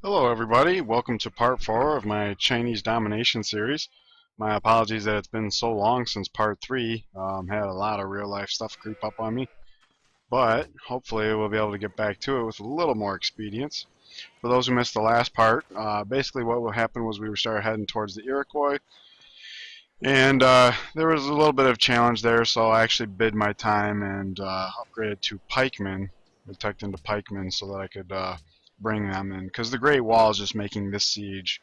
Hello everybody, welcome to part 4 of my Chinese domination series. My apologies that it's been so long since part 3. Had a lot of real life stuff creep up on me, but hopefully we'll be able to get back to it with a little more expedience. For those who missed the last part, basically what will happen was we started heading towards the Iroquois, and there was a little bit of challenge there, so I actually bid my time and upgraded to pikemen, detect into pikemen, so that I could bring them in, because the Great Wall is just making this siege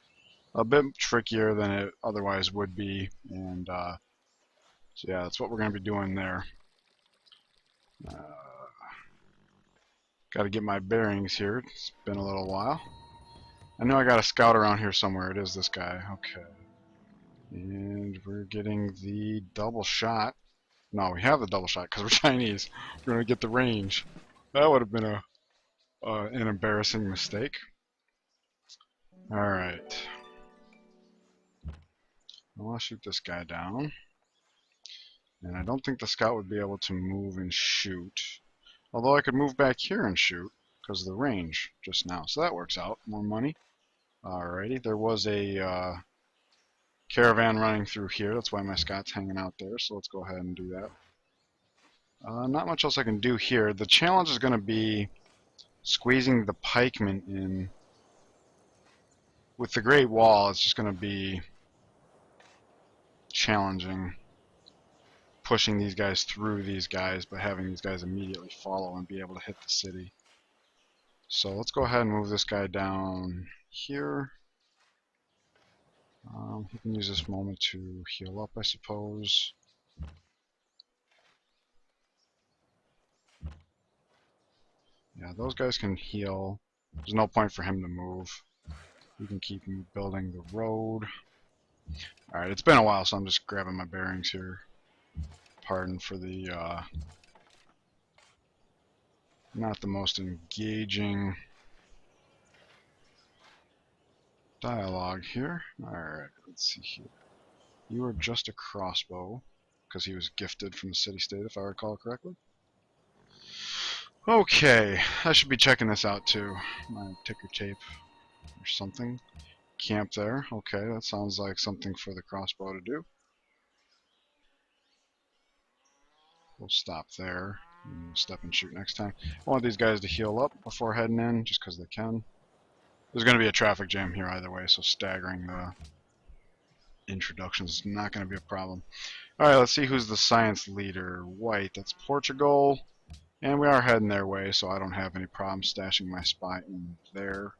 a bit trickier than it otherwise would be, and so yeah, that's what we're going to be doing there. Got to get my bearings here. It's been a little while. I know I got a scout around here somewhere. It is this guy. Okay. And we're getting the double shot. No, we have the double shot because we're Chinese. We're going to get the range. That would have been an embarrassing mistake. Alright. I want to shoot this guy down. And I don't think the scout would be able to move and shoot. Although I could move back here and shoot because of the range just now. So that works out. More money. Alrighty. There was a caravan running through here. That's why my scout's hanging out there. So let's go ahead and do that. Not much else I can do here. The challenge is going to be squeezing the pikemen in. With the Great Wall, it's just going to be challenging pushing these guys through these guys, but having these guys immediately follow and be able to hit the city. So let's go ahead and move this guy down here. He can use this moment to heal up, I suppose. Yeah, those guys can heal. There's no point for him to move. We can keep building the road. Alright, it's been a while, so I'm just grabbing my bearings here. Pardon for the not the most engaging dialogue here. Alright, let's see here. You are just a crossbow, because he was gifted from the city-state, if I recall correctly. Okay, I should be checking this out too. My ticker tape or something. Camp there. Okay, that sounds like something for the crossbow to do. We'll stop there and step and shoot next time. I want these guys to heal up before heading in, just because they can. There's going to be a traffic jam here either way, so staggering the introductions is not going to be a problem. Alright, let's see who's the science leader. White, that's Portugal. And we are heading their way, so I don't have any problem stashing my spy in there.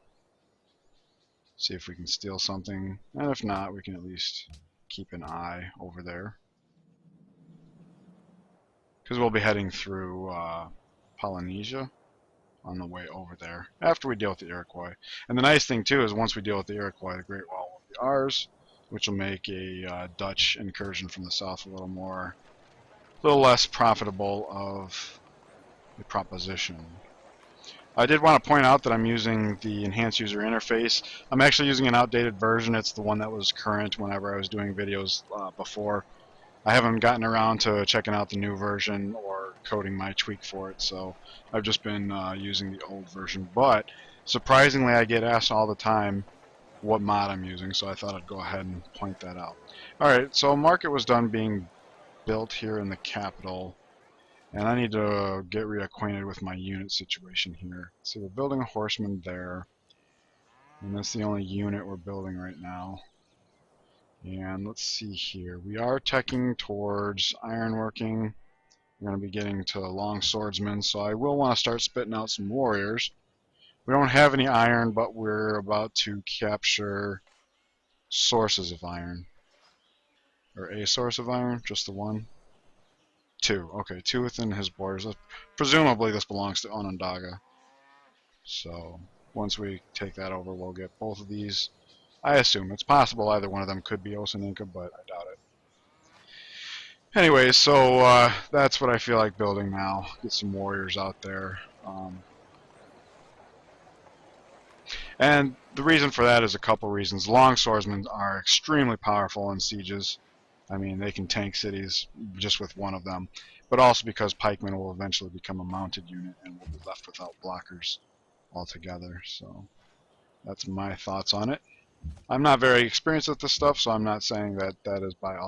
See if we can steal something. And if not, we can at least keep an eye over there. Because we'll be heading through Polynesia on the way over there after we deal with the Iroquois. And the nice thing too is once we deal with the Iroquois, the Great Wall will be ours, which will make a Dutch incursion from the south a little less profitable of a proposition. I did want to point out that I'm using the enhanced user interface. I'm actually using an outdated version. It's the one that was current whenever I was doing videos before. I haven't gotten around to checking out the new version or coding my tweak for it, so I've just been using the old version. But surprisingly, I get asked all the time what mod I'm using, so I thought I'd go ahead and point that out. Alright, so market was done being built here in the capital, and I need to get reacquainted with my unit situation here. So we're building a horseman there, and that's the only unit we're building right now. And let's see here. We are teching towards ironworking. We're going to be getting to long swordsmen, so I will want to start spitting out some warriors. We don't have any iron, but we're about to capture sources of iron. Or a source of iron, just the one. Two. Okay, two within his borders. Presumably this belongs to Onondaga. So once we take that over, we'll get both of these. I assume it's possible either one of them could be Osaninka, but I doubt it. Anyways, so that's what I feel like building now. Get some warriors out there. And the reason for that is a couple reasons. Long swordsmen are extremely powerful in sieges. I mean, they can tank cities just with one of them. But also because pikemen will eventually become a mounted unit and will be left without blockers altogether. So That's my thoughts on it. I'm not very experienced with this stuff, so I'm not saying that that is by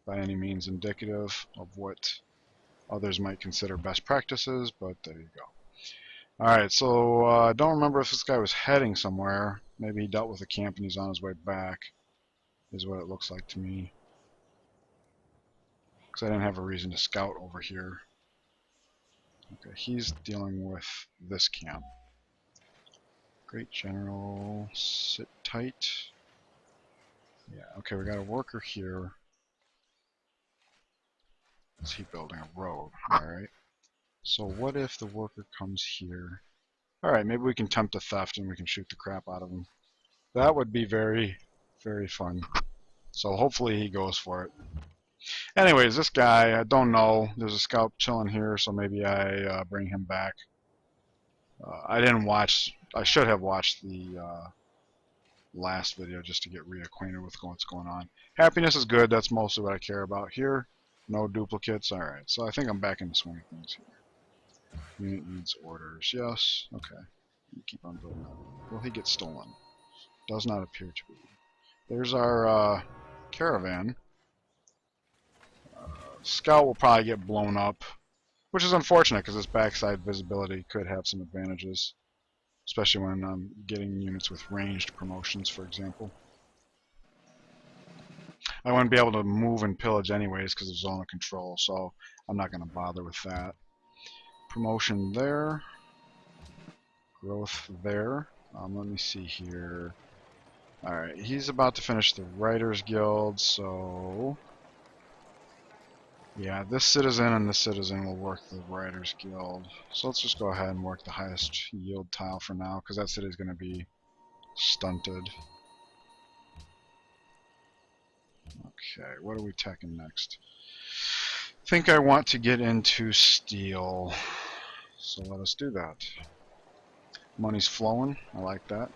any means indicative of what others might consider best practices, but there you go. Alright, so I don't remember if this guy was heading somewhere. Maybe he dealt with a camp and he's on his way back, is what it looks like to me. Because I didn't have a reason to scout over here. Okay, he's dealing with this camp. Great General, sit tight. Yeah, okay, we got a worker here. Is he building a road? Alright. So what if the worker comes here? Alright, maybe we can tempt a theft and we can shoot the crap out of him. That would be very, very fun. So hopefully he goes for it. Anyways, this guy, I don't know. There's a scout chilling here, so maybe I bring him back. I didn't watch. I should have watched the last video just to get reacquainted with what's going on. Happiness is good. That's mostly what I care about here. No duplicates. Alright, so I think I'm back in the swing of things here. Unit needs orders. Yes. Okay. Keep on building that. Will he get stolen? Does not appear to be. There's our caravan. Scout will probably get blown up, which is unfortunate because this backside visibility could have some advantages, especially when I'm getting units with ranged promotions, for example. I wouldn't be able to move and pillage anyways because of zone of control, so I'm not going to bother with that. Promotion there. Growth there. Let me see here. Alright, he's about to finish the Writers Guild, so... yeah, this citizen and this citizen will work the Writers Guild. So let's just go ahead and work the highest yield tile for now, because that city's going to be stunted. Okay, what are we teching next? I think I want to get into steel, so let us do that. Money's flowing, I like that.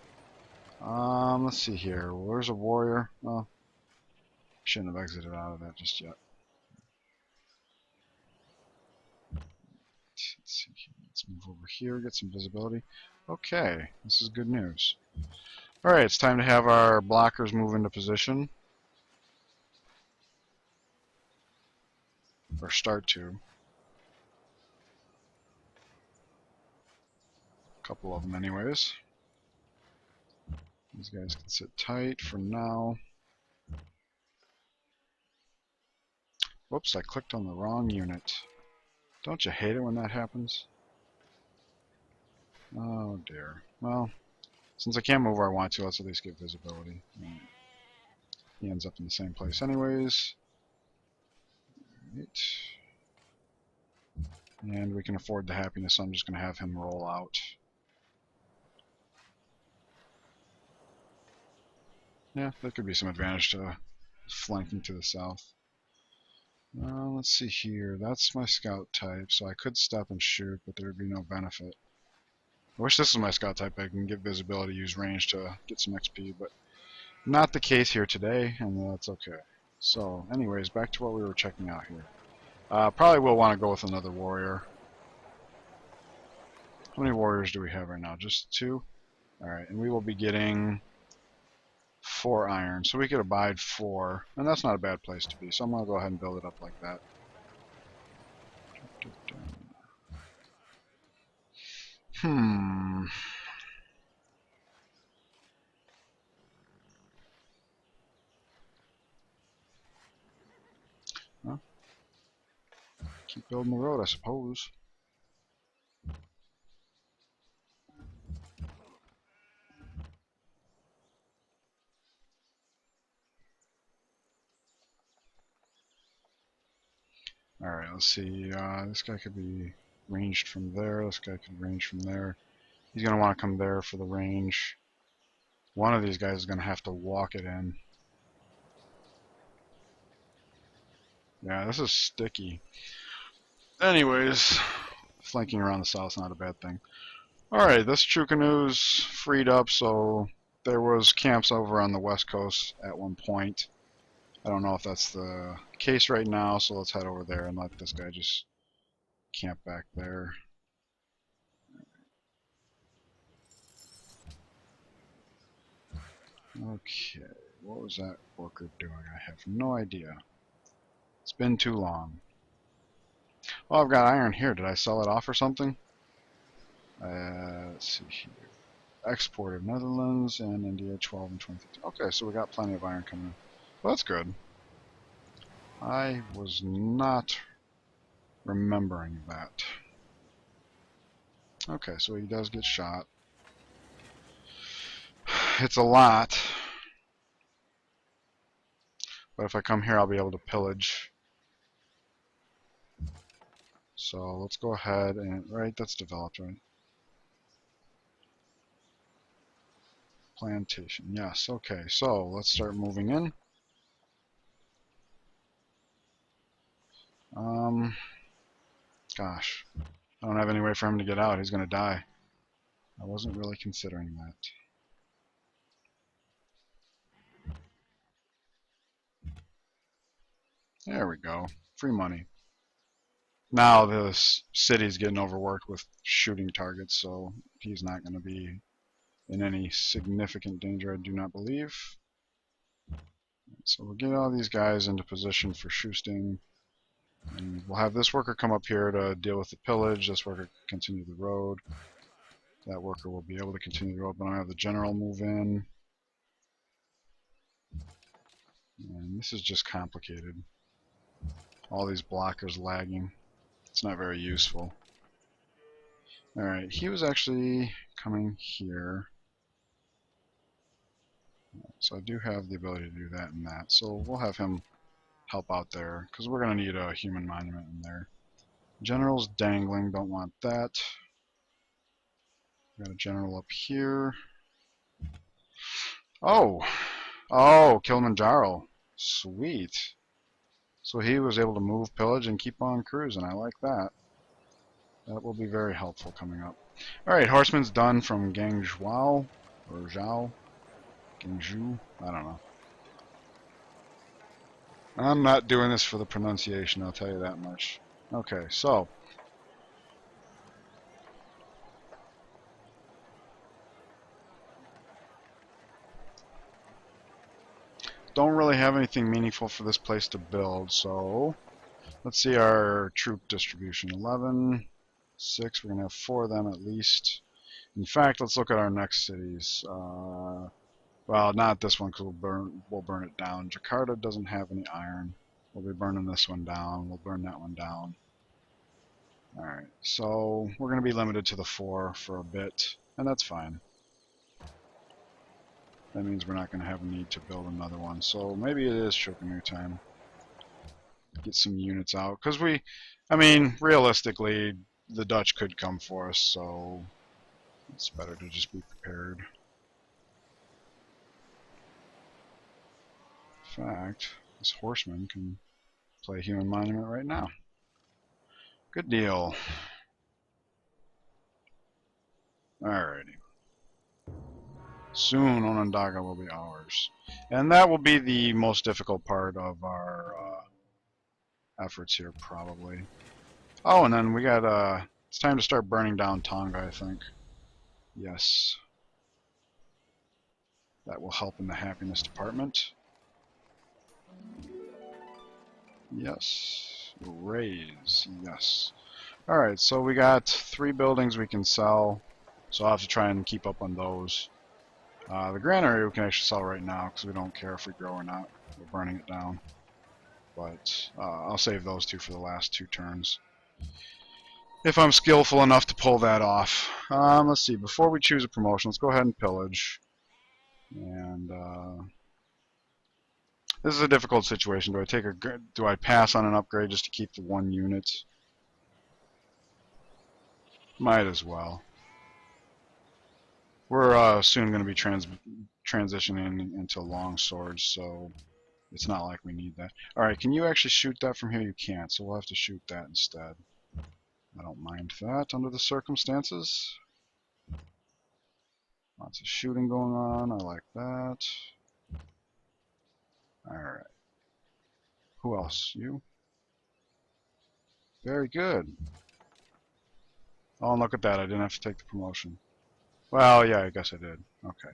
Let's see here, where's a warrior? Oh, shouldn't have exited out of that just yet. Let's see here. Let's move over here, get some visibility. Okay, this is good news. Alright, it's time to have our blockers move into position. Or start to. A couple of them anyways. These guys can sit tight for now. Whoops, I clicked on the wrong unit. Don't you hate it when that happens? Oh dear. Well, since I can't move where I want to, let's at least get visibility. He ends up in the same place anyways. Right. And we can afford the happiness, so I'm just going to have him roll out. Yeah, there could be some advantage to flanking to the south. Let's see here. That's my scout type, so I could step and shoot, but there would be no benefit. I wish this was my scout type. I can get visibility, use range to get some XP, but not the case here today, and that's okay. So, anyways, back to what we were checking out here. Probably will want to go with another warrior. How many warriors do we have right now? Just 2? Alright, and we will be getting 4 iron, so we could abide 4, and that's not a bad place to be, so I'm going to go ahead and build it up like that. Well, keep building the road, I suppose. Alright, let's see. This guy could be ranged from there. This guy could range from there. He's going to want to come there for the range. One of these guys is going to have to walk it in. Yeah, this is sticky. Anyways, flanking around the south is not a bad thing. Alright, this True Canoe's freed up, so there was camps over on the west coast at one point. I don't know if that's the case right now, so let's head over there and let this guy just camp back there. Okay, what was that worker doing? I have no idea. It's been too long. Well, I've got iron here. Did I sell it off or something? Let's see here. Exported Netherlands and India 12 and 2015. Okay, so we got plenty of iron coming in. Well, that's good. I was not remembering that. Okay, so he does get shot. It's a lot. But if I come here, I'll be able to pillage. So let's go ahead and, right, that's developed, right? Plantation, yes, okay, so let's start moving in. Gosh, I don't have any way for him to get out. He's gonna die. I wasn't really considering that. There we go. Free money. Now this city's getting overworked with shooting targets, so he's not going to be in any significant danger, I do not believe. So we'll get all these guys into position for shooting. And we'll have this worker come up here to deal with the pillage. This worker continue the road. That worker will be able to continue the road, but I'll have the general move in. And this is just complicated. All these blockers lagging. It's not very useful. Alright, he was actually coming here. So I do have the ability to do that and that. So we'll have him help out there, because we're going to need a human monument in there. General's dangling, don't want that. Got a general up here. Oh! Oh, Kilimanjaro. Sweet. So he was able to move, pillage, and keep on cruising. I like that. That will be very helpful coming up. Alright, Horseman's done from Gangzhou, or Zhao. Gangzhou? I don't know. I'm not doing this for the pronunciation, I'll tell you that much. Okay, so. Don't really have anything meaningful for this place to build, so let's see our troop distribution. 11, 6, we're going to have 4 of them at least. In fact, let's look at our next cities. Well, not this one because we'll burn it down. Jakarta doesn't have any iron. We'll be burning this one down. We'll burn that one down. Alright, so we're going to be limited to the 4 for a bit, and that's fine. That means we're not going to have a need to build another one. So maybe it is Shokunnu time. Get some units out. Because I mean, realistically, the Dutch could come for us, so it's better to just be prepared. In fact, this horseman can play a human monument right now. Good deal. Alrighty. Soon Onondaga will be ours. And that will be the most difficult part of our efforts here, probably. Oh, and then we got, it's time to start burning down Tonga, I think. Yes. That will help in the happiness department. Yes. Raise. Yes. Alright, so we got 3 buildings we can sell. So I'll have to try and keep up on those. The granary we can actually sell right now because we don't care if we grow or not. We're burning it down. But I'll save those 2 for the last 2 turns. If I'm skillful enough to pull that off. Let's see, before we choose a promotion, let's go ahead and pillage. And this is a difficult situation. Do I pass on an upgrade just to keep the 1 unit? Might as well. We're soon going to be transitioning into long swords, so it's not like we need that. Alright, can you actually shoot that from here? You can't, so we'll have to shoot that instead. I don't mind that under the circumstances. Lots of shooting going on. I like that. Alright. Who else? You? Very good. Oh, and look at that. I didn't have to take the promotion. Well, yeah, I guess I did. Okay.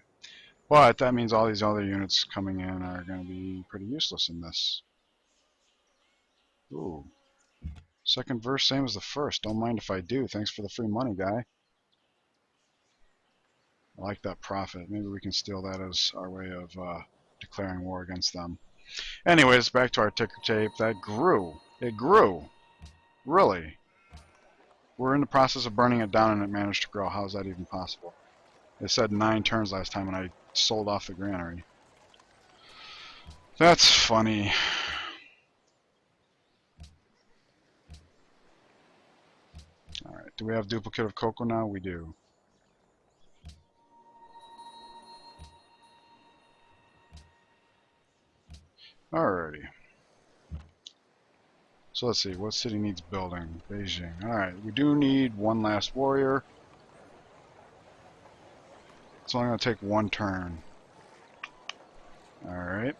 But that means all these other units coming in are going to be pretty useless in this. Ooh. Second verse, same as the first. Don't mind if I do. Thanks for the free money, guy. I like that profit. Maybe we can steal that as our way of declaring war against them. Anyways, back to our ticker tape. That grew. It grew. Really. We're in the process of burning it down and it managed to grow. How is that even possible? It said 9 turns last time when I sold off the granary. That's funny. Alright, do we have duplicate of cocoa now? We do. Alrighty. So let's see, what city needs building? Beijing. Alright, we do need one last warrior. It's only going to take 1 turn. Alright.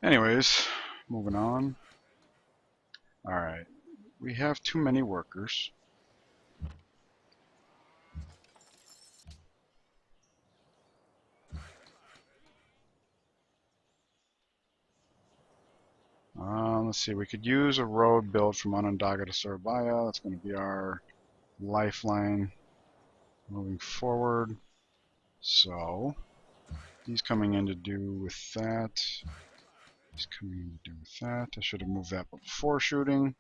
Anyways, moving on. Alright, we have too many workers. Let's see, we could use a road built from Onondaga to Surabaya. That's going to be our lifeline moving forward. So, he's coming in to do with that. He's coming in to do with that. I should have moved that before shooting.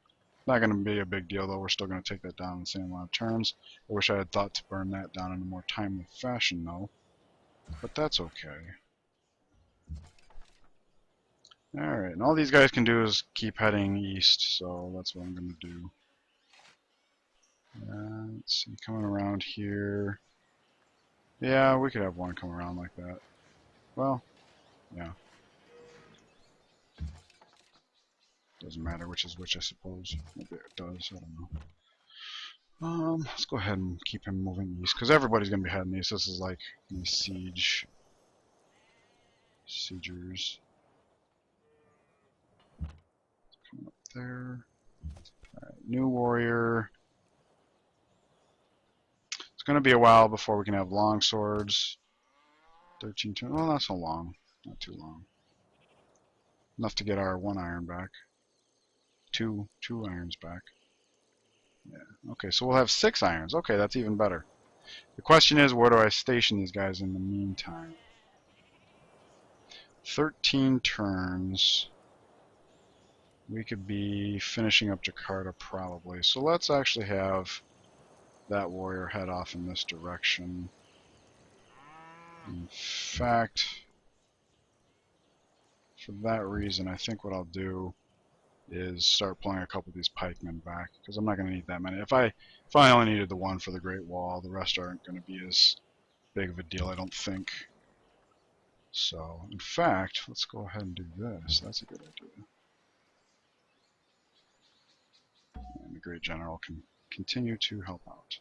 Not going to be a big deal though. We're still going to take that down in the same amount of turns. I wish I had thought to burn that down in a more timely fashion though. But that's okay. Alright, and all these guys can do is keep heading east, so that's what I'm going to do. Let's see, coming around here. Yeah, we could have one come around like that. Well, yeah. Doesn't matter which is which, I suppose. Maybe it does, I don't know. Let's go ahead and keep him moving east, because everybody's going to be heading east. This is like these siegers. Coming up there. Alright, new warrior. It's going to be a while before we can have long swords. 13 turns. Well, not so long. Not too long. Enough to get our 1 iron back. Two irons back. Yeah. Okay, so we'll have 6 irons. Okay, that's even better. The question is, where do I station these guys in the meantime? 13 turns. We could be finishing up Jakarta probably. So let's actually have that warrior head off in this direction. In fact, for that reason, I think what I'll do is start pulling a couple of these pikemen back, because I'm not going to need that many. If I only needed the 1 for the Great Wall, the rest aren't going to be as big of a deal, I don't think. So, in fact, let's go ahead and do this. That's a good idea. And the Great General can continue to help out.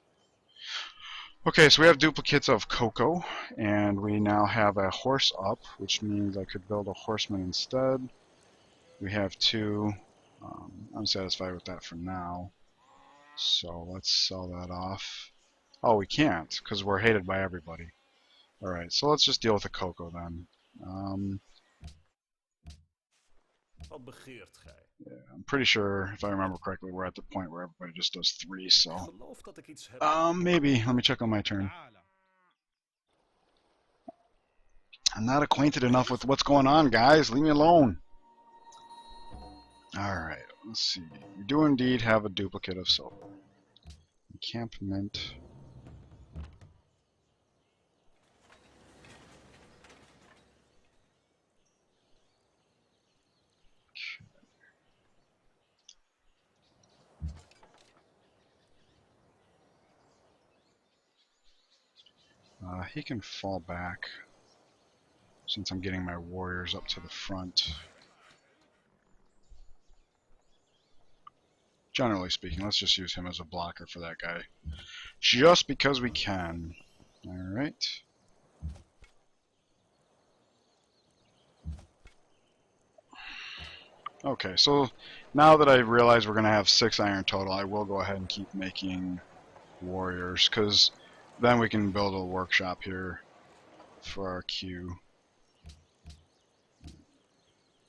Okay, so we have duplicates of cocoa, and we now have a horse up, which means I could build a horseman instead. We have 2. I'm satisfied with that for now. So let's sell that off. Oh, we can't, because we're hated by everybody. Alright, so let's just deal with the cocoa then. Yeah, I'm pretty sure, if I remember correctly, we're at the point where everybody just does 3, so... maybe. Let me check on my turn. I'm not acquainted enough with what's going on, guys. Leave me alone. Alright, let's see. We do indeed have a duplicate of silver. Encampment. He can fall back since I'm getting my warriors up to the front. Generally speaking, let's just use him as a blocker for that guy. Just because we can. Alright. Okay, so now that I realize we're going to have 6 iron total, I will go ahead and keep making warriors, because then we can build a workshop here for our queue.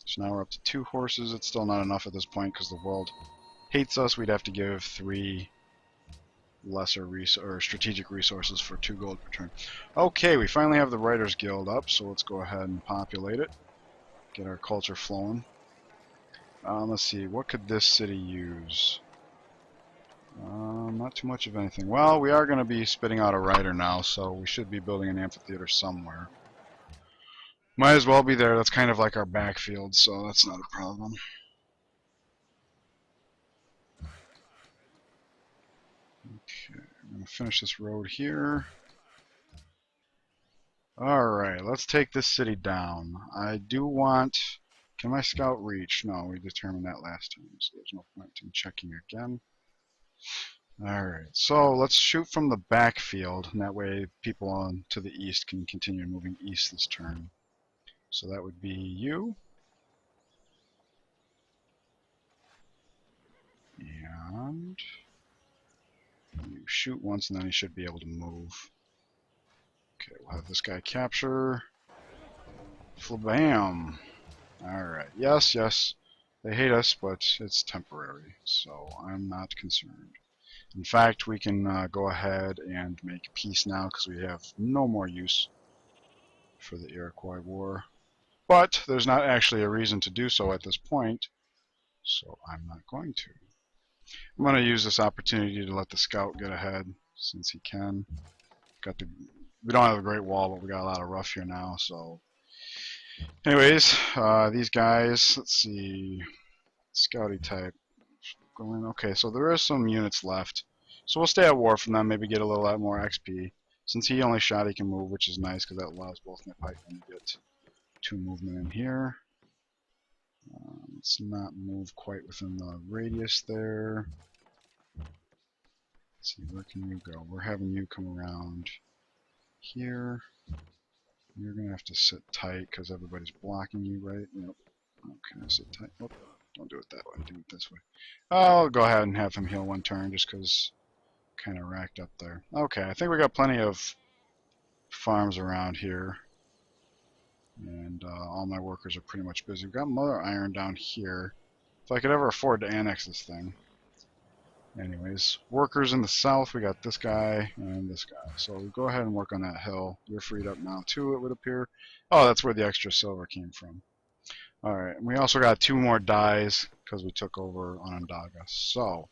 So now we're up to 2 horses. It's still not enough at this point because the world hates us. We'd have to give 3 lesser or strategic resources for 2 gold per turn. Okay, we finally have the Writers Guild up, so let's go ahead and populate it. Get our culture flowing. Let's see, what could this city use? Not too much of anything. Well, we are going to be spitting out a writer now, so we should be building an amphitheater somewhere. Might as well be there. That's kind of like our backfield, so that's not a problem. Okay, I'm going to finish this road here. Alright, let's take this city down. I do want... Can my scout reach? No, we determined that last time, so there's no point in checking again. Alright, so let's shoot from the backfield, and that way people on to the east can continue moving east this turn. So that would be you. And you shoot once, and then he should be able to move. Okay, we'll have this guy capture. Flabam! Alright, yes, yes. They hate us, but it's temporary, so I'm not concerned. In fact, we can go ahead and make peace now because we have no more use for the Iroquois War. But there's not actually a reason to do so at this point, so I'm not going to. I'm going to use this opportunity to let the scout get ahead since he can. We don't have a great wall, but we got a lot of rough here now, so... Anyways, these guys, let's see... Scouty type. Going, okay, so there is some units left. So we'll stay at war from them, maybe get a little lot more XP. Since he only shot, he can move, which is nice, because that allows both my pikemen to get 2 movement in here. Let's not move quite within the radius there. Let's see, where can you go? We're having you come around here. You're going to have to sit tight because everybody's blocking you, right? Yep. Okay, sit tight. Oh, don't do it that way. Do it this way. I'll go ahead and have him heal 1 turn just because kind of racked up there. Okay, I think we got plenty of farms around here. And all my workers are pretty much busy. We've got Mother Iron down here. If I could ever afford to annex this thing. Anyways, workers in the south, we got this guy and this guy. So we'll go ahead and work on that hill. You're freed up now too, it would appear. Oh, that's where the extra silver came from. Alright, we also got 2 more dies because we took over Onondaga. So,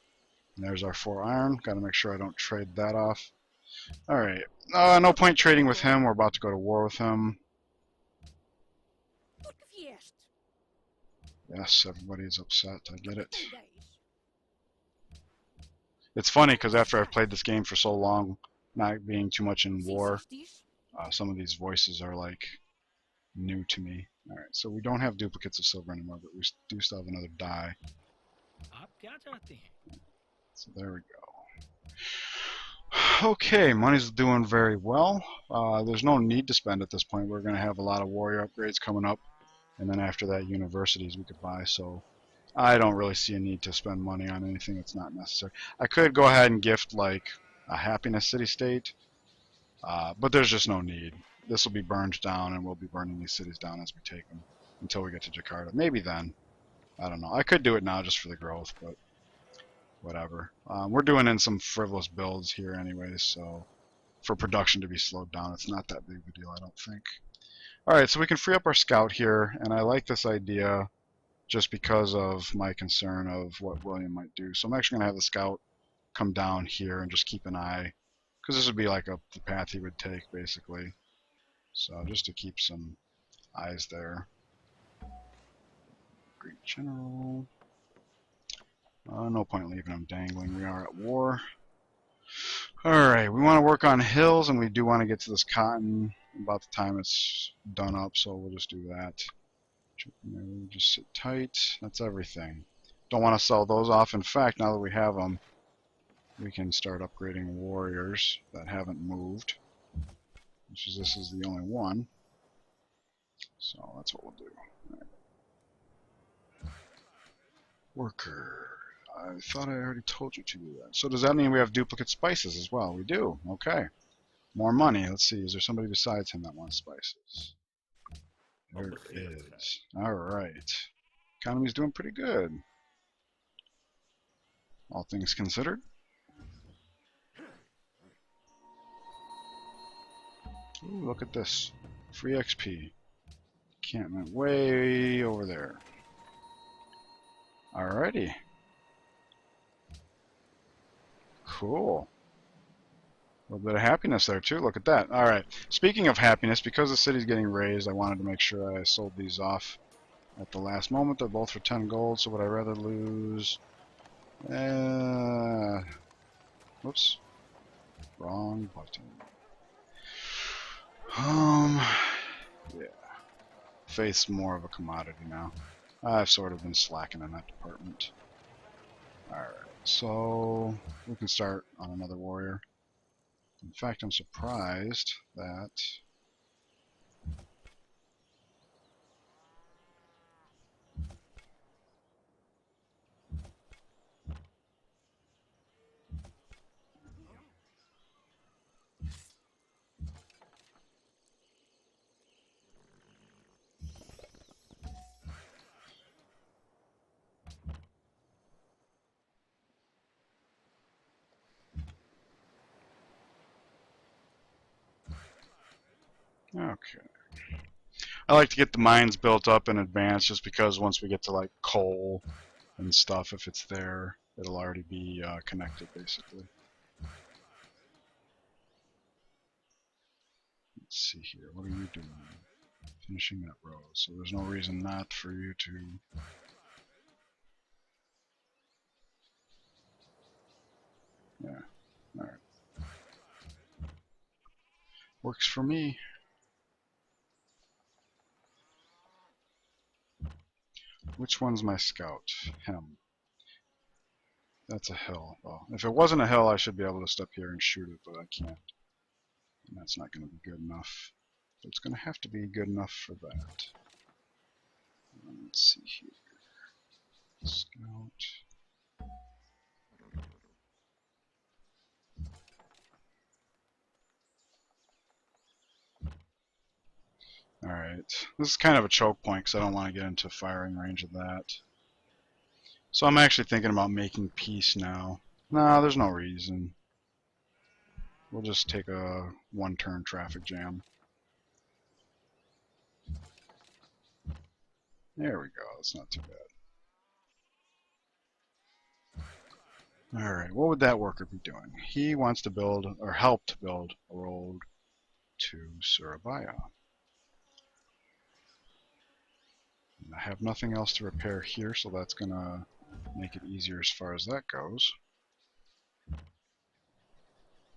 there's our 4 iron. Got to make sure I don't trade that off. Alright, no point trading with him. We're about to go to war with him. Yes, everybody's upset. I get it. It's funny because after I've played this game for so long, not being too much in war, some of these voices are like new to me. Alright, so we don't have duplicates of silver anymore, but we do still have another die. So there we go. Okay, money's doing very well. There's no need to spend at this point. We're going to have a lot of warrior upgrades coming up. And then after that, universities we could buy. So I don't really see a need to spend money on anything that's not necessary. I could go ahead and gift like a happiness city-state, but there's just no need. This will be burned down, and we'll be burning these cities down as we take them until we get to Jakarta. Maybe then. I don't know. I could do it now just for the growth, but whatever. We're doing in some frivolous builds here anyways, so for production to be slowed down, it's not that big of a deal, I don't think. Alright, so we can free up our scout here, and I like this idea just because of my concern of what William might do. So I'm actually going to have the scout come down here and just keep an eye, because this would be like the path he would take, basically. So just to keep some eyes there. Great General. No point leaving him dangling. We are at war. Alright, we want to work on hills, and we do want to get to this cotton about the time it's done up, so we'll just do that. Just sit tight. That's everything. Don't want to sell those off. In fact, now that we have them, we can start upgrading warriors that haven't moved. This is the only one. So that's what we'll do. Worker. I thought I already told you to do that. So does that mean we have duplicate spices as well? We do. Okay. More money. Let's see. Is there somebody besides him that wants spices? There is. Alright. Economy's doing pretty good. All things considered. Ooh, look at this. Free XP. Encampment way over there. Alrighty. Cool. A little bit of happiness there too. Look at that. Alright. Speaking of happiness, because the city's getting raised, I wanted to make sure I sold these off at the last moment. They're both for 10 gold, so would I rather lose... Whoops. Wrong button. Yeah. Faith's more of a commodity now. I've sort of been slacking in that department. Alright, so we can start on another warrior. In fact, I'm surprised that... Okay. I like to get the mines built up in advance just because once we get to like coal and stuff, if it's there, it'll already be connected basically. Let's see here. What are you doing? Finishing that road. So there's no reason not for you to... Yeah. Alright. Works for me. Which one's my scout? Him. That's a hill. Well, if it wasn't a hill, I should be able to step here and shoot it, but I can't. And that's not going to be good enough. So it's going to have to be good enough for that. Let's see here. Scout. Alright. This is kind of a choke point because I don't want to get into firing range of that. So I'm actually thinking about making peace now. No, there's no reason. We'll just take a one-turn traffic jam. There we go. That's not too bad. Alright, what would that worker be doing? He wants to build, or help to build, a road to Surabaya. And I have nothing else to repair here, so that's going to make it easier as far as that goes.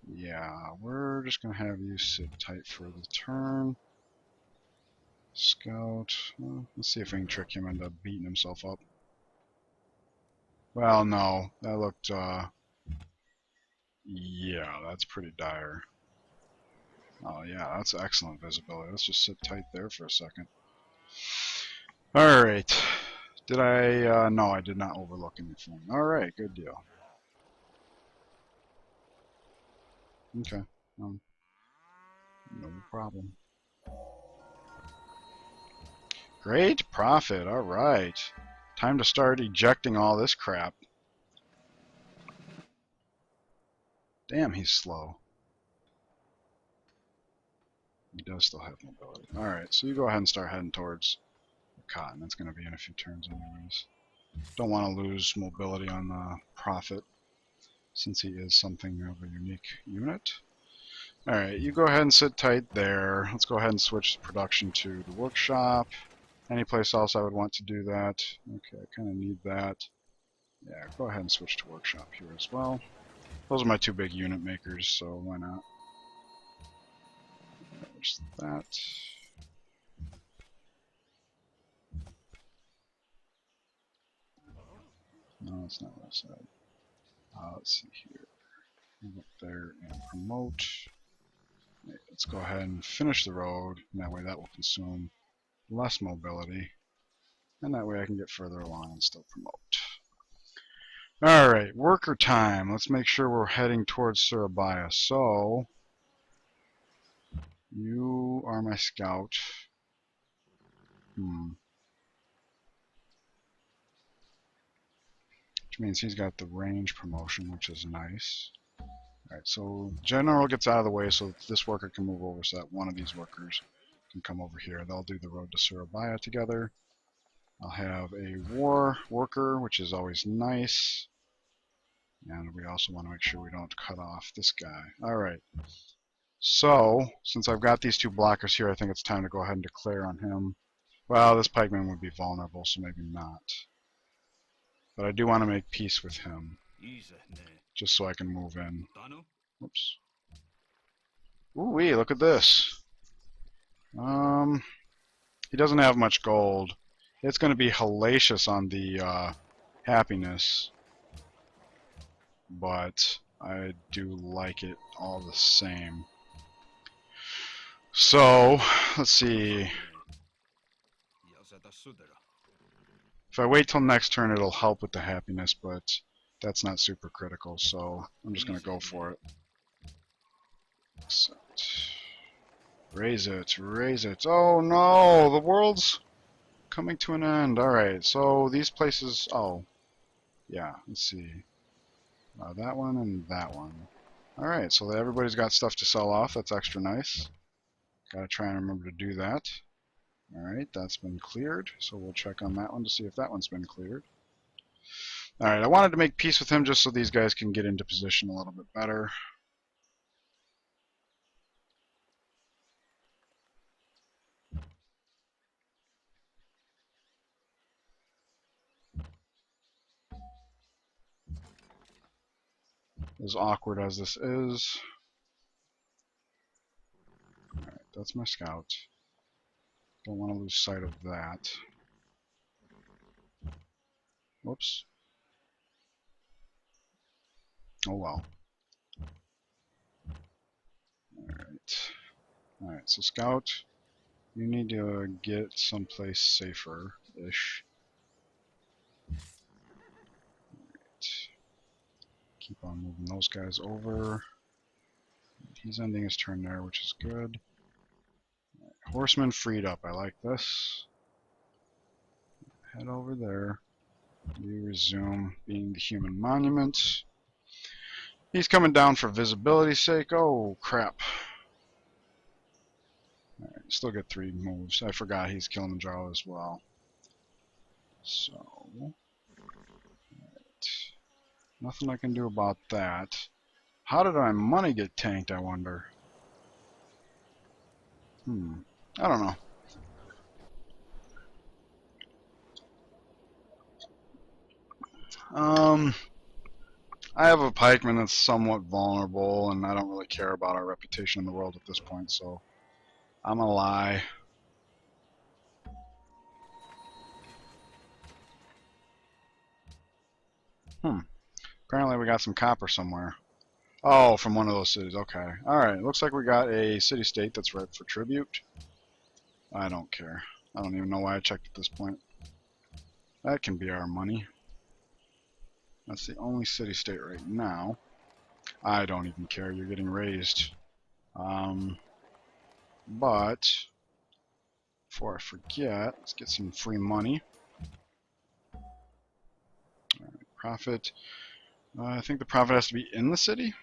Yeah, we're just going to have you sit tight for the turn. Scout. Well, let's see if we can trick him into beating himself up. Well, no. That looked, yeah, that's pretty dire. Oh, yeah, that's excellent visibility. Let's just sit tight there for a second. Alright. Did I, no, I did not overlook anything. Alright, good deal. Okay. No problem. Great profit. Alright. Time to start ejecting all this crap. Damn, he's slow. He does still have mobility. Alright, so you go ahead and start heading towards the cotton. That's going to be in a few turns anyways. Don't want to lose mobility on the profit, since he is something of a unique unit. Alright, you go ahead and sit tight there. Let's go ahead and switch the production to the workshop. Any place else I would want to do that. Okay, I kind of need that. Yeah, go ahead and switch to workshop here as well. Those are my two big unit makers, so why not? There's that. No, that's not what I said. Let's see here. Move up there and promote. Let's go ahead and finish the road, and that way that will consume less mobility, and that way I can get further along and still promote. Alright, worker time. Let's make sure we're heading towards Surabaya. So, you are my scout. Which means he's got the range promotion, which is nice. Alright, so General gets out of the way so that this worker can move over so that one of these workers can come over here. They'll do the road to Surabaya together. I'll have a war worker, which is always nice. And we also want to make sure we don't cut off this guy. Alright. So, since I've got these two blockers here, I think it's time to go ahead and declare on him. Well, this pikeman would be vulnerable, so maybe not. But I do want to make peace with him. Just so I can move in. Whoops. Ooh-wee, look at this. He doesn't have much gold. It's going to be hellacious on the happiness. But I do like it all the same. So, let's see. If I wait till next turn, it'll help with the happiness, but that's not super critical, so I'm just going to go for it. Set. Raise it, raise it. Oh no, the world's coming to an end. Alright, so these places, oh, yeah, let's see. That one and that one. Alright, so everybody's got stuff to sell off. That's extra nice. Gotta try and remember to do that. Alright, that's been cleared. So we'll check on that one to see if that one's been cleared. Alright, I wanted to make peace with him just so these guys can get into position a little bit better. As awkward as this is. Alright, that's my scout. Don't want to lose sight of that. Whoops. Oh well. Alright. Alright, so scout, you need to get someplace safer-ish. Alright. Keep on moving those guys over. He's ending his turn there, which is good. Right. Horseman freed up. I like this. Head over there. You resume being the human monument. He's coming down for visibility's sake. Oh, crap. Alright, still get 3 moves. I forgot he's Kilimanjaro as well. So, alright. Nothing I can do about that. How did my money get tanked, I wonder? I don't know. I have a pikeman that's somewhat vulnerable, and I don't really care about our reputation in the world at this point, so I'm gonna lie. Apparently we got some copper somewhere. Oh, from one of those cities. Okay. Alright, looks like we got a city-state that's ripe for tribute. I don't care. I don't even know why I checked at this point. That can be our money. That's the only city-state right now. I don't even care. You're getting raised. But before I forget, let's get some free money. Alright, profit. I think the profit has to be in the city.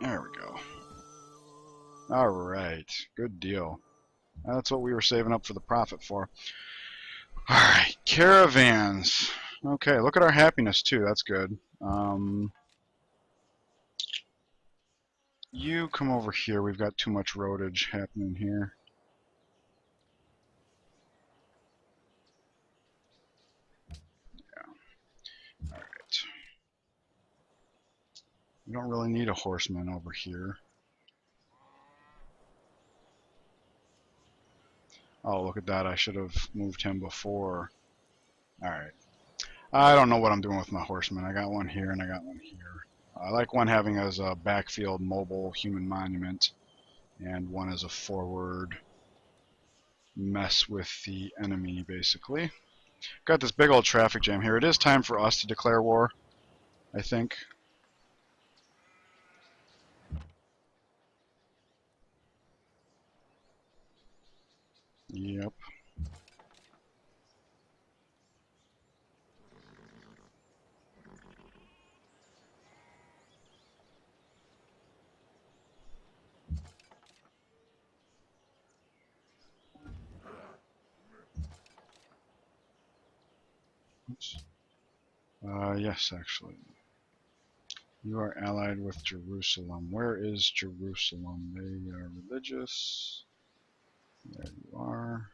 There we go. Alright, good deal. That's what we were saving up for the profit for. Alright, caravans. Okay, look at our happiness too, that's good. You come over here, we've got too much roadage happening here. Yeah. Alright. We don't really need a horseman over here. Oh, look at that. I should have moved him before. Alright. I don't know what I'm doing with my horsemen. I got one here and I got one here. I like one having as a backfield mobile human monument and one as a forward mess with the enemy, basically. Got this big old traffic jam here. It is time for us to declare war, I think. Yep. Oops. Yes, actually. You are allied with Jerusalem. Where is Jerusalem? They are religious. There you are.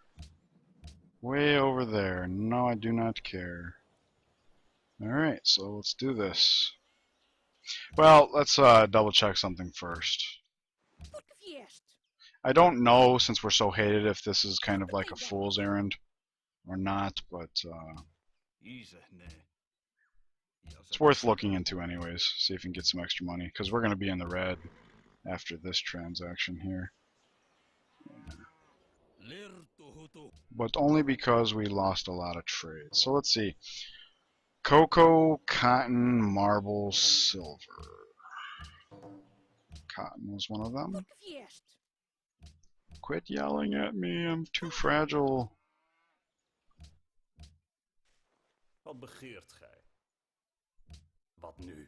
Way over there. No, I do not care. Alright, so let's do this. Well, let's double check something first. I don't know, since we're so hated, if this is kind of like a fool's errand or not, but it's worth looking into anyways. See if we can get some extra money, because we're going to be in the red after this transaction here. Yeah. But only because we lost a lot of trade. So let's see. Cocoa, cotton, marble, silver. Cotton was one of them. Quit yelling at me, I'm too fragile. Wat begeert gij? Wat nu?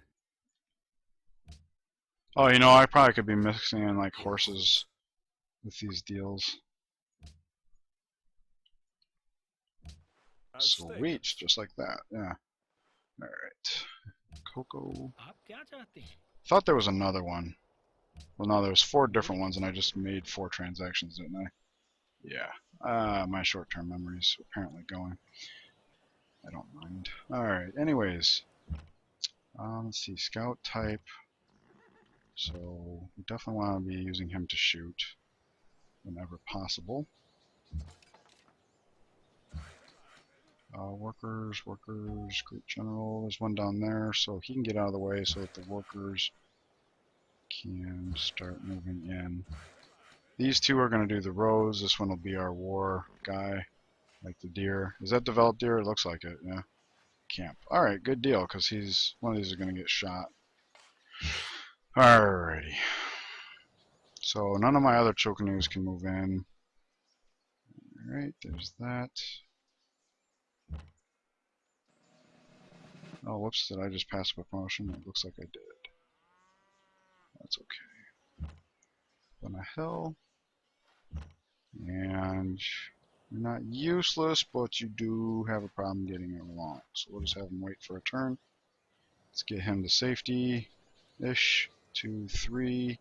Oh, you know, I probably could be mixing in like horses with these deals. Sweet, just like that, yeah. Alright. Cocoa. Thought there was another one. Well, no, there's 4 different ones, and I just made 4 transactions, didn't I? Yeah. My short-term memory's apparently going. I don't mind. Alright, anyways. Let's see, scout type. So, we definitely want to be using him to shoot whenever possible. Workers, great general. There's one down there, so he can get out of the way so that the workers can start moving in. These 2 are going to do the roads. This one will be our war guy, like the deer. Is that developed deer? It looks like it, yeah. Camp. Alright, good deal, because one of these is going to get shot. Alrighty. So none of my other Chokanus can move in. Alright, there's that. Oh, whoops, did I just pass up a promotion? It looks like I did. That's okay. On a hill. And you're not useless, but you do have a problem getting it along. So we'll just have him wait for a turn. Let's get him to safety-ish. 2, 3.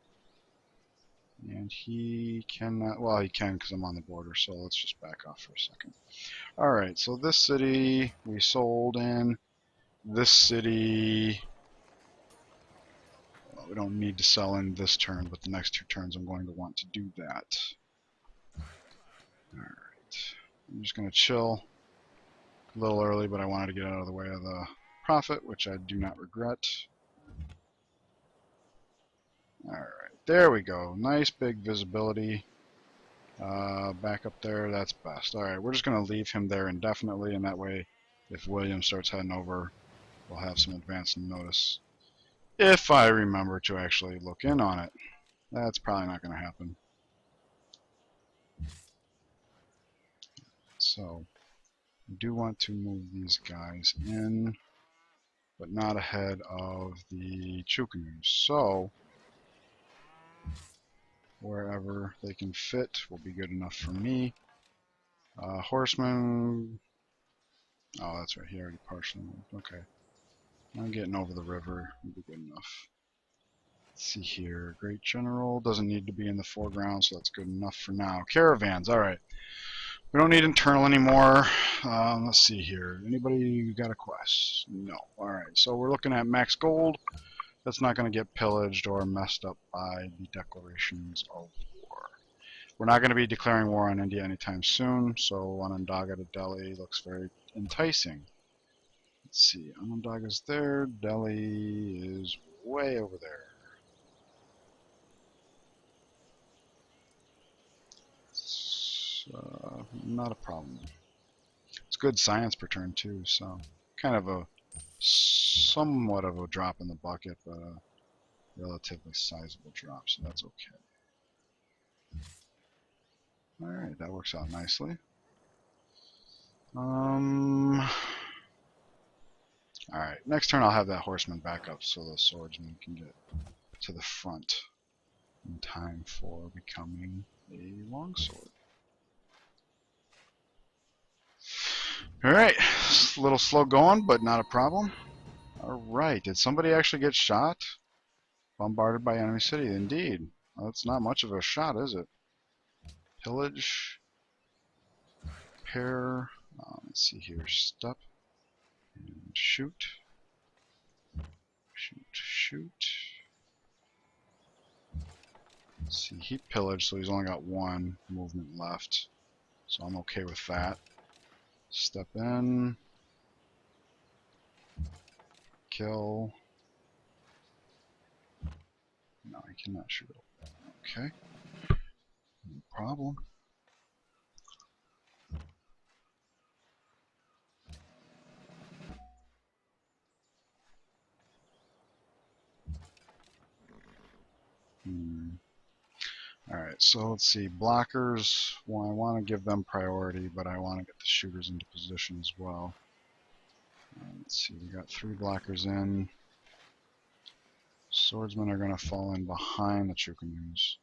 And he cannot, well, he can because I'm on the border, so let's just back off for a second. Alright, so this city we sold in. This city, well, we don't need to sell in this turn, but the next 2 turns I'm going to want to do that. Alright, I'm just going to chill a little early, but I wanted to get out of the way of the profit, which I do not regret. Alright, there we go. Nice big visibility. Back up there, that's best. Alright, we're just going to leave him there indefinitely, and that way, if William starts heading over, we'll have some advance notice. If I remember to actually look in on it. That's probably not going to happen. So, I do want to move these guys in, but not ahead of the Chukanus. So, wherever they can fit will be good enough for me. Horsemen, oh, that's right, he already partially moved. Okay. I'm getting over the river will be good enough. Let's see here. Great General doesn't need to be in the foreground, so that's good enough for now. Caravans, alright. We don't need internal anymore. Let's see here. Anybody got a quest? No. Alright, so we're looking at max gold. That's not going to get pillaged or messed up by the declarations of war. We're not going to be declaring war on India anytime soon, so Onondaga to Delhi looks very enticing. Let's see, Onondaga's there, Delhi is way over there. not a problem. It's good science per turn too, so kind of a somewhat of a drop in the bucket, but a relatively sizable drop, so that's okay. Alright, that works out nicely. Alright, next turn I'll have that horseman back up so the swordsman can get to the front in time for becoming a longsword. Alright, a little slow going, but not a problem. Alright, did somebody actually get shot? Bombarded by enemy city, indeed. Well, that's not much of a shot, is it? Pillage. Repair. Let's see here. Step. And shoot. Shoot, shoot. Let's see, he pillaged, so he's only got one movement left. So I'm okay with that. Step in. Kill. No, I cannot shoot it. Okay. No problem. Alright, so let's see. Blockers, well, I want to give them priority, but I want to get the shooters into position as well. Let's see, we got 3 blockers in. Swordsmen are going to fall in behind the Chukamus.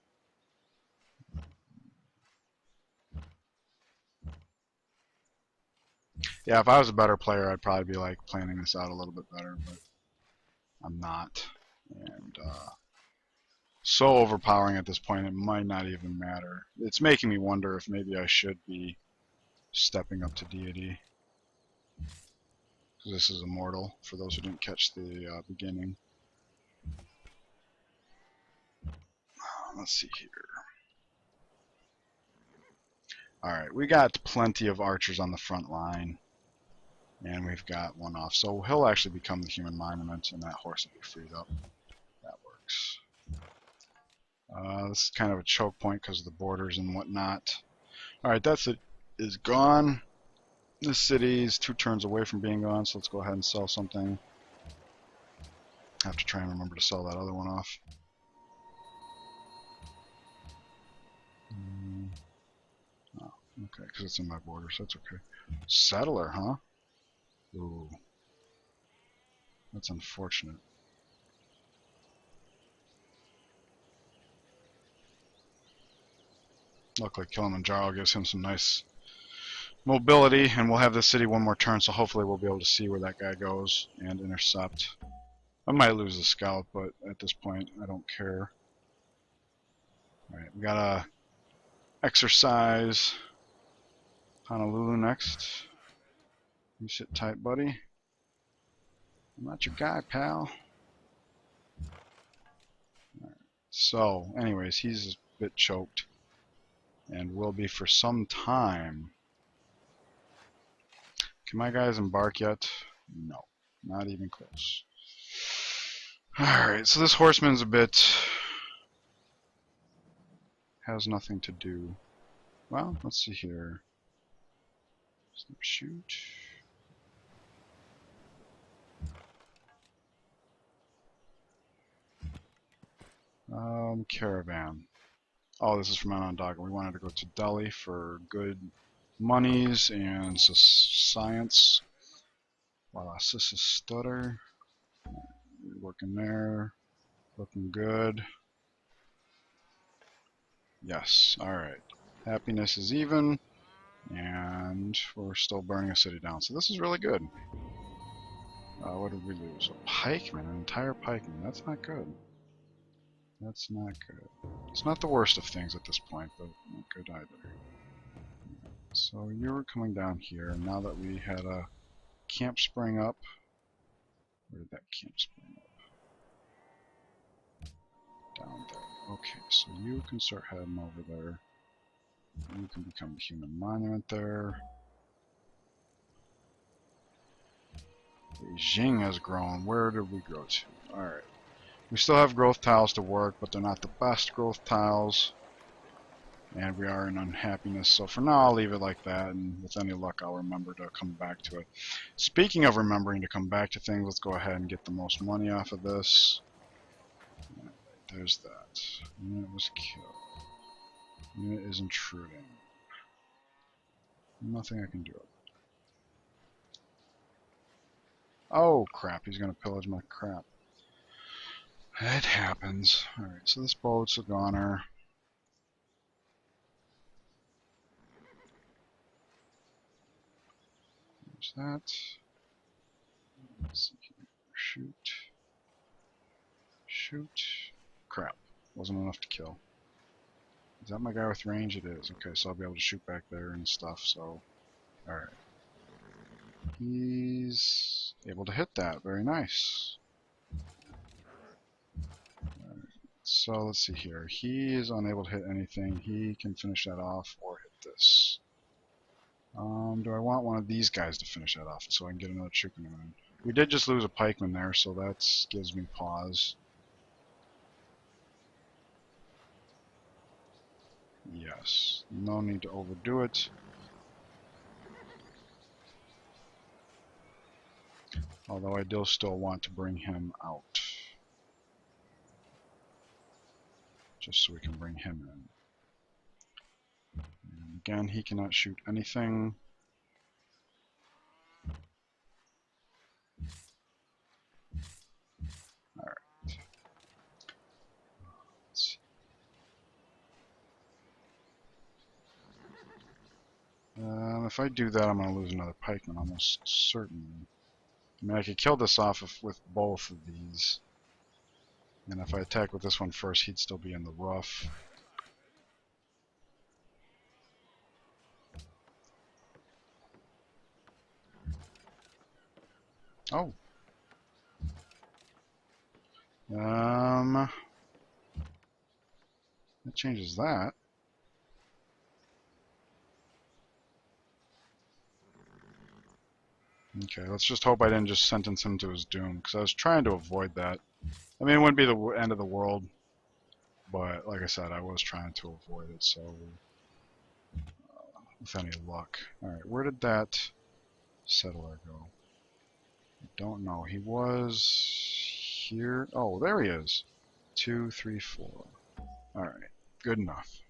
Yeah, if I was a better player, I'd probably be like planning this out a little bit better, but I'm not. And so overpowering at this point, it might not even matter. It's making me wonder if maybe I should be stepping up to deity. Because this is immortal, for those who didn't catch the beginning. Let's see here. Alright, we got plenty of archers on the front line. And we've got one off. So he'll actually become the human monument, and that horse will be freed up. That works. This is kind of a choke point because of the borders and whatnot. Alright, that's it. Is gone. This city is 2 turns away from being gone, so let's go ahead and sell something. I have to try and remember to sell that other one off. Oh, okay, because it's in my border, so that's okay. Settler, huh? Ooh. That's unfortunate. Luckily, Kilimanjaro gives him some nice mobility, and we'll have this city one more turn, so hopefully we'll be able to see where that guy goes and intercept. I might lose the scout, but at this point, I don't care. Alright, we gotta exercise Honolulu next. You sit tight, buddy. I'm not your guy, pal. Alright. So, anyways, he's a bit choked. And will be for some time. Can my guys embark yet? No. Not even close. Alright, so this horseman's a bit... has nothing to do. Well, let's see here. Snip shoot. Caravan. Oh, this is from Onondaga. We wanted to go to Delhi for good monies and science. Wow, this is stutter. Working there. Looking good. Yes, alright. Happiness is even. And we're still burning a city down. So this is really good. What did we lose? A pikeman, an entire pikeman. That's not good. That's not good. It's not the worst of things at this point, but not good either. So you were coming down here, and now that we had a camp spring up, where did that camp spring up? Down there. Okay, so you can start heading over there. You can become a human monument there. Beijing has grown. Where did we go to? Alright. We still have growth tiles to work, but they're not the best growth tiles. and we are in unhappiness. So for now, I'll leave it like that, and with any luck, I'll remember to come back to it. Speaking of remembering to come back to things, let's go ahead and get the most money off of this. There's that. Unit was killed. Unit is intruding. Nothing I can do. Oh crap, he's gonna pillage my crap. It happens. Alright, so this boat's a goner. There's that. Let's see here. Shoot. Shoot. Crap. Wasn't enough to kill. Is that my guy with range? It is. Okay, so I'll be able to shoot back there and stuff, so... Alright. He's able to hit that. Very nice. Alright. So let's see here. He is unable to hit anything. He can finish that off or hit this. Do I want one of these guys to finish that off so I can get another chicken in? We did just lose a pikeman there, so that gives me pause. Yes. No need to overdo it. Although I do still want to bring him out. Just so we can bring him in. And again, he cannot shoot anything. Alright. If I do that, I'm going to lose another pikeman, almost certainly. I mean, I could kill this off with both of these. And if I attack with this one first, he'd still be in the rough. Oh. That changes that. Okay, let's just hope I didn't just sentence him to his doom, because I was trying to avoid that. I mean, it wouldn't be the end of the world, but like I said, I was trying to avoid it, so with any luck. Alright, where did that settler go? I don't know. He was here. Oh, there he is. 2, 3, 4. Alright, good enough.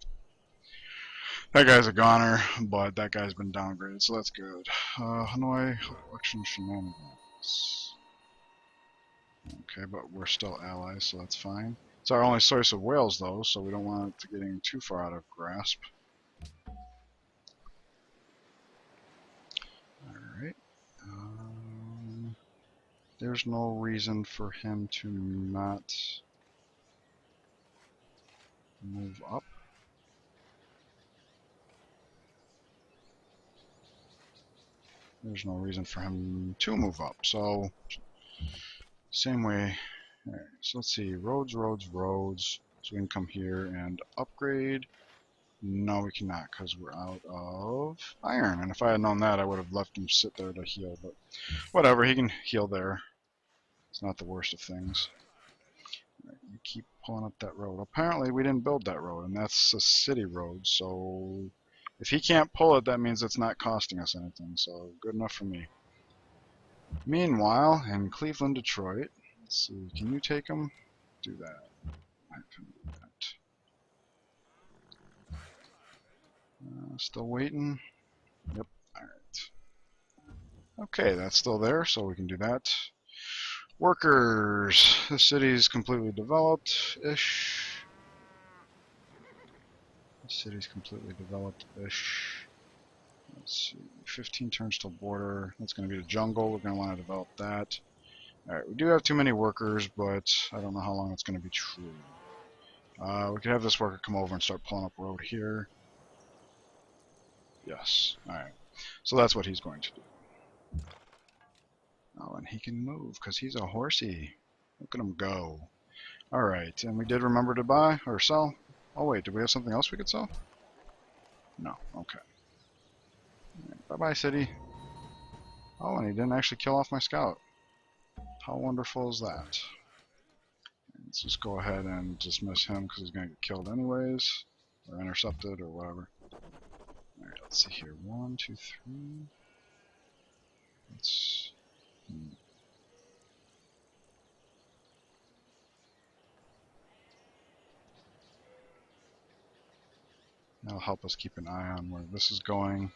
That guy's a goner, but that guy's been downgraded, so that's good. Hanoi, election shenanigans. Okay, but we're still allies, so that's fine. It's our only source of whales, though, so we don't want it to getting too far out of grasp. Alright. There's no reason for him to not move up. There's no reason for him to move up, so same way. Alright, so let's see, roads, roads, roads. So we can come here and upgrade. No, we cannot, because we're out of iron. And if I had known that, I would have left him sit there to heal, but whatever, he can heal there. It's not the worst of things. Right, you keep pulling up that road. Apparently, we didn't build that road, and that's a city road, so if he can't pull it, that means it's not costing us anything, so good enough for me. Meanwhile, in Cleveland, Detroit, let's see, can you take him? Do that. I can do that. Still waiting. Yep. Alright. Okay, that's still there, so we can do that. Workers. The city's completely developed-ish. The city's completely developed-ish. Let's see. 15 turns till border. That's going to be the jungle. We're going to want to develop that. Alright, we do have too many workers, but I don't know how long it's going to be true. We could have this worker come over and start pulling up road here. Yes. Alright. So that's what he's going to do. Oh, and he can move because he's a horsey. Look at him go. Alright, and we did remember to buy or sell. Oh wait, did we have something else we could sell? No. Okay. Right, bye-bye, city. Oh, and he didn't actually kill off my scout. How wonderful is that? Let's just go ahead and dismiss him because he's going to get killed anyways. or intercepted or whatever. Alright, let's see here. 1, 2, 3. Let's. That'll help us keep an eye on where this is going.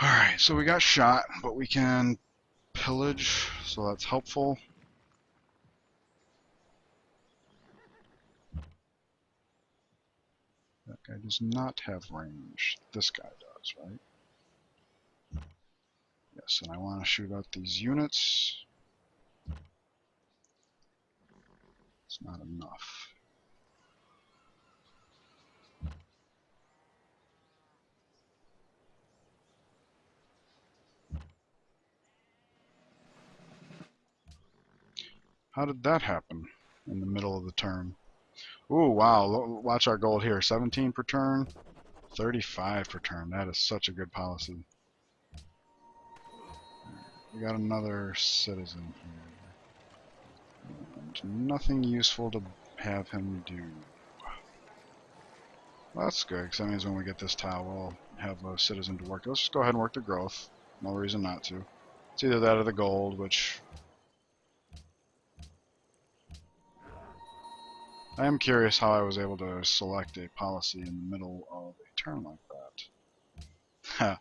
Alright, so we got shot, but we can pillage, so that's helpful. That guy does not have range. This guy does, right? Yes, and I want to shoot out these units. It's not enough. How did that happen in the middle of the turn? Ooh, wow, watch our gold here. 17 per turn, 35 per turn. That is such a good policy. We got another citizen here. And nothing useful to have him do. Well, that's good, because that means when we get this tile, we'll have a citizen to work. Let's just go ahead and work the growth. No reason not to. It's either that or the gold, which... I am curious how I was able to select a policy in the middle of a turn like that.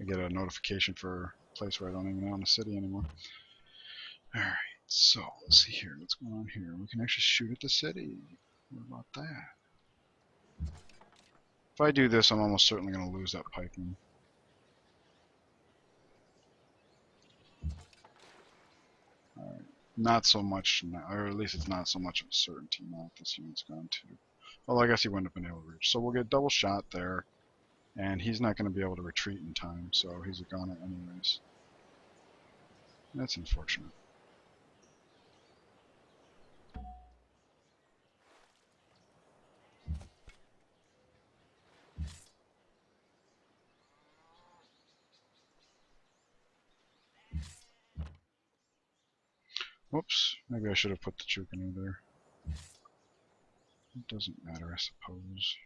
I get a notification for a place where I don't even own a city anymore. Alright, so let's see here. What's going on here? We can actually shoot at the city. What about that? If I do this, I'm almost certainly going to lose that pikeman. Alright. Not so much, or at least it's not so much of a certainty now that this unit's going to. Well, I guess he wouldn't have been able to reach. So we'll get double shot there, and he's not going to be able to retreat in time, so he's a goner anyways. That's unfortunate. Whoops, maybe I should have put the Chukanu there. It doesn't matter, I suppose.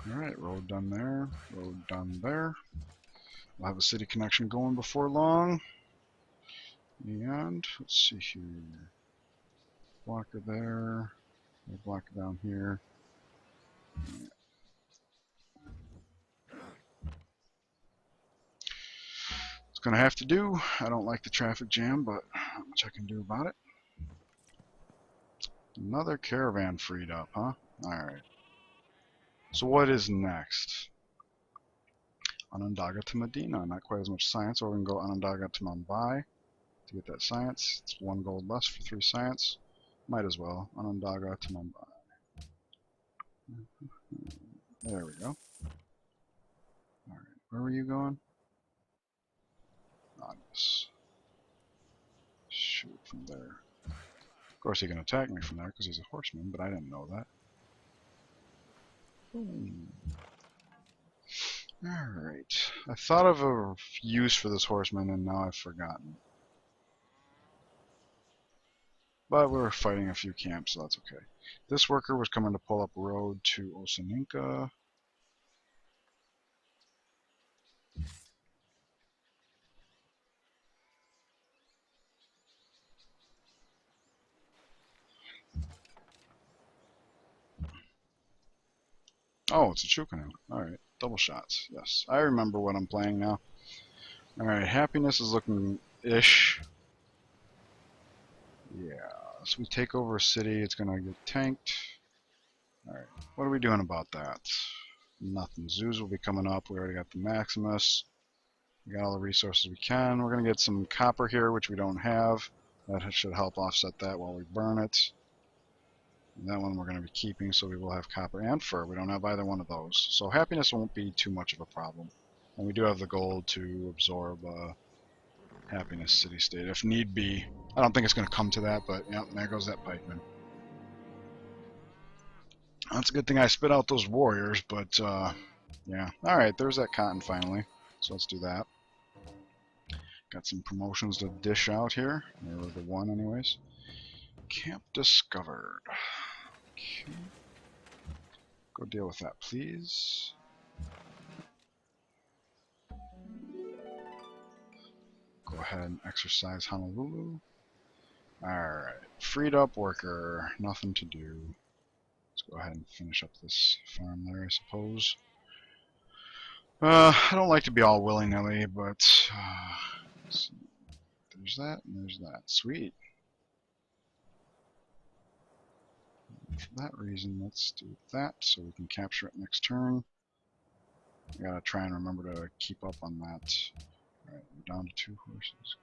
Alright, road done there, road done there. We'll have a city connection going before long. And, let's see here. Blocker there, blocker down here. It's gonna have to do. I don't like the traffic jam, but not much I can do about it. Another caravan freed up, huh? Alright. So what is next? Onondaga to Medina. Not quite as much science, or we can go Onondaga to Mumbai to get that science. It's 1 gold less for 3 science. Might as well. Onondaga to Mumbai. There we go. Alright, where were you going? On this. Shoot from there. Of course he can attack me from there because he's a horseman, but I didn't know that. Alright. I thought of a use for this horseman and now I've forgotten. But we're fighting a few camps, so that's okay. This worker was coming to pull up road to Osaninka. Oh, it's a Chukanu. Alright, double shots. Yes, I remember what I'm playing now. Alright, happiness is looking ish. Yeah, so we take over a city, it's gonna get tanked. Alright, what are we doing about that? Nothing. Zoos will be coming up. We already got the Maximus. We got all the resources we can. We're gonna get some copper here, which we don't have. That should help offset that while we burn it. And that one we're going to be keeping, so we will have copper and fur. We don't have either one of those. So happiness won't be too much of a problem. And we do have the gold to absorb happiness city-state if need be. I don't think it's going to come to that, but yeah, there goes that pikeman. That's a good thing I spit out those warriors, but yeah. Alright, there's that cotton finally. So let's do that. Got some promotions to dish out here. Or the one anyways. Camp discovered. Okay. Go deal with that, please. Go ahead and exercise Honolulu. Alright, freed up worker. Nothing to do. Let's go ahead and finish up this farm there, I suppose. I don't like to be all willy-nilly, but there's that and there's that. Sweet. For that reason, let's do that so we can capture it next turn. I gotta try and remember to keep up on that. Alright, we're down to 2 horses.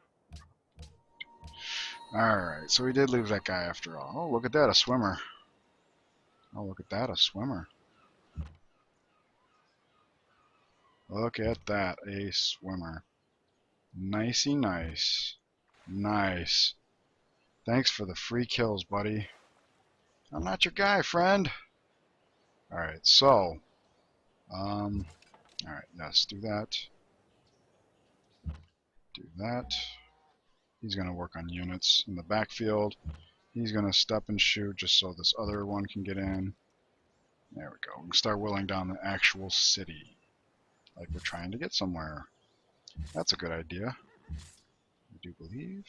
Alright, so we did lose that guy after all. Oh, look at that, a swimmer. Oh, look at that, a swimmer. Look at that, a swimmer. Nicey nice. Nice. Thanks for the free kills, buddy. I'm not your guy, friend. Alright, so. Alright, yes, do that. Do that. He's going to work on units in the backfield. He's going to step and shoot just so this other one can get in. There we go. We can start willing down the actual city. Like we're trying to get somewhere. That's a good idea. I do believe.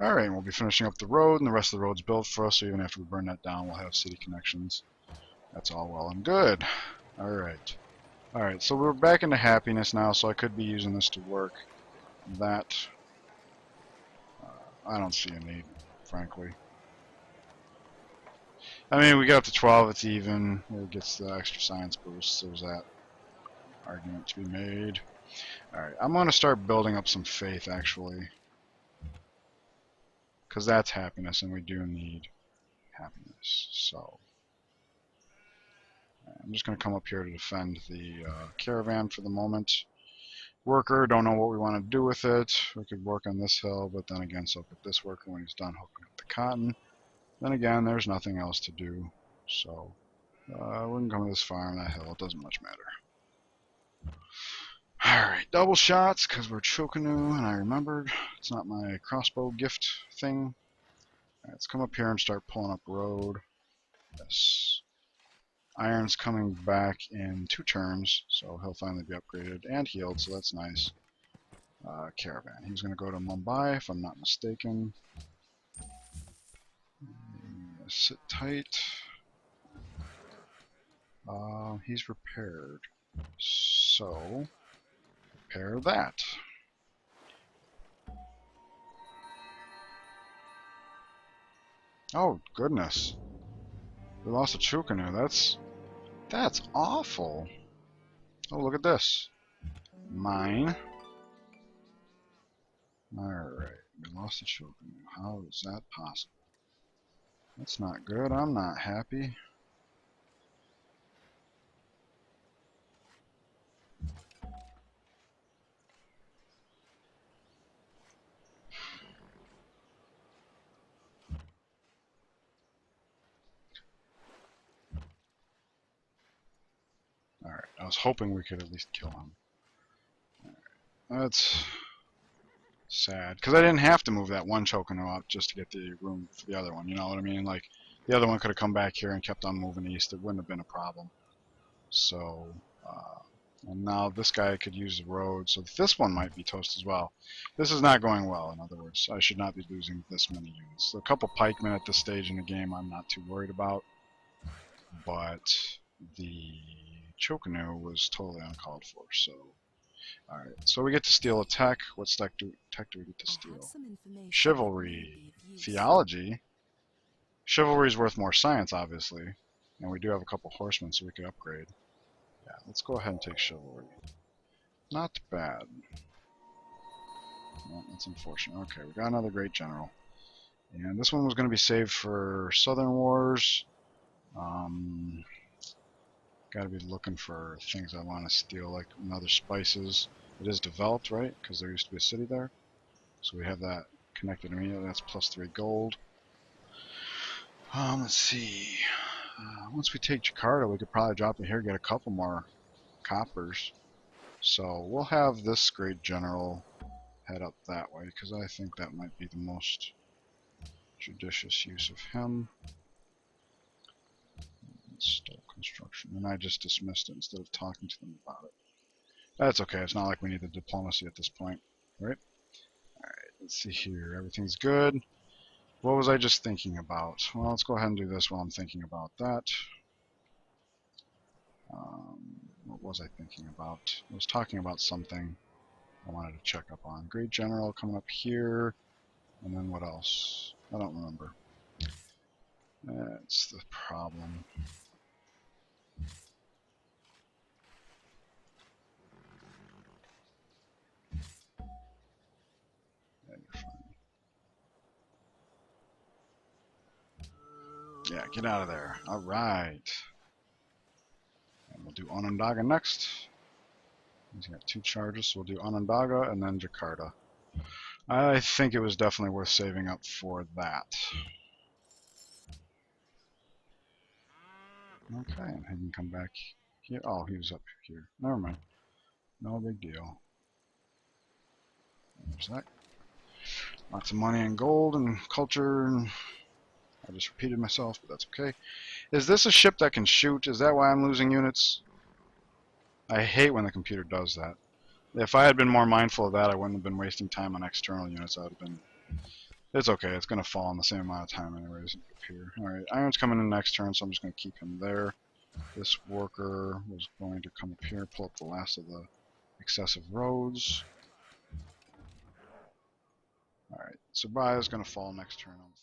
Alright, we'll be finishing up the road, and the rest of the road's built for us, so even after we burn that down, we'll have city connections. That's all well and good. Alright. Alright, so we're back into happiness now, so I could be using this to work that. I don't see a need, frankly. I mean, we got up to 12, it's even. It gets the extra science boost, so there's that argument to be made. Alright, I'm going to start building up some faith, actually. Because that's happiness, and we do need happiness. So, I'm just going to come up here to defend the caravan for the moment. Worker, don't know what we want to do with it. We could work on this hill, but then again, so could this worker when he's done hooking up the cotton. Then again, there's nothing else to do. So, we can come this far on that hill. It doesn't much matter. Alright, double shots, because we're Chocanu, and I remembered. It's not my crossbow gift thing. Alright, let's come up here and start pulling up road. Yes. Iron's coming back in 2 turns, so he'll finally be upgraded and healed, so that's nice. Caravan. He's going to go to Mumbai, if I'm not mistaken. Sit tight. He's repaired. So, repair that. Oh, goodness. We lost a Chukanu. That's awful. Oh, look at this. Mine. Alright, we lost a Chukanu. How is that possible? That's not good. I'm not happy. Alright, I was hoping we could at least kill him. Alright, that's sad. Because I didn't have to move that one Chocanu up just to get the room for the other one, you know what I mean? Like, the other one could have come back here and kept on moving east. It wouldn't have been a problem. So, and now this guy could use the road, so this one might be toast as well. This is not going well, in other words. I should not be losing this many units. So a couple pikemen at this stage in the game I'm not too worried about. But the Chocanu was totally uncalled for, so... Alright, so we get to steal a tech. What tech do we get to steal? Chivalry. Theology. Chivalry is worth more science, obviously. And we do have a couple horsemen, so we could upgrade. Yeah, let's go ahead and take chivalry. Not bad. Well, that's unfortunate. Okay, we got another great general. And this one was going to be saved for Southern Wars. Gotta be looking for things I want to steal, like another spices. It is developed, right? Because there used to be a city there. So we have that connected immediately. That's +3 gold. Let's see. Once we take Jakarta, we could probably drop it here, get a couple more coppers. So we'll have this great general head up that way, because I think that might be the most Judicious use of him. Install construction. And I just dismissed it instead of talking to them about it. That's okay. It's not like we need the diplomacy at this point, right? Alright, let's see here. Everything's good. What was I just thinking about? Well, let's go ahead and do this while I'm thinking about that. What was I thinking about? I was talking about something I wanted to check up on. Great General coming up here. And then what else? I don't remember. That's the problem. Yeah, you're fine. Yeah, get out of there. Alright. And we'll do Onondaga next. He's got 2 charges, so we'll do Onondaga and then Jakarta. I think it was definitely worth saving up for that. Okay, and he can come back here. Oh, he was up here. Never mind. No big deal. There's that. Lots of money and gold and culture. And I just repeated myself, but that's okay. Is this a ship that can shoot? Is that why I'm losing units? I hate when the computer does that. If I had been more mindful of that, I wouldn't have been wasting time on external units. I would have been... It's okay. It's going to fall in the same amount of time anyways. Up here. Alright, Iron's coming in next turn, so I'm just going to keep him there. This worker was going to come up here, pull up the last of the excessive roads. Alright, Sabaya is going to fall next turn.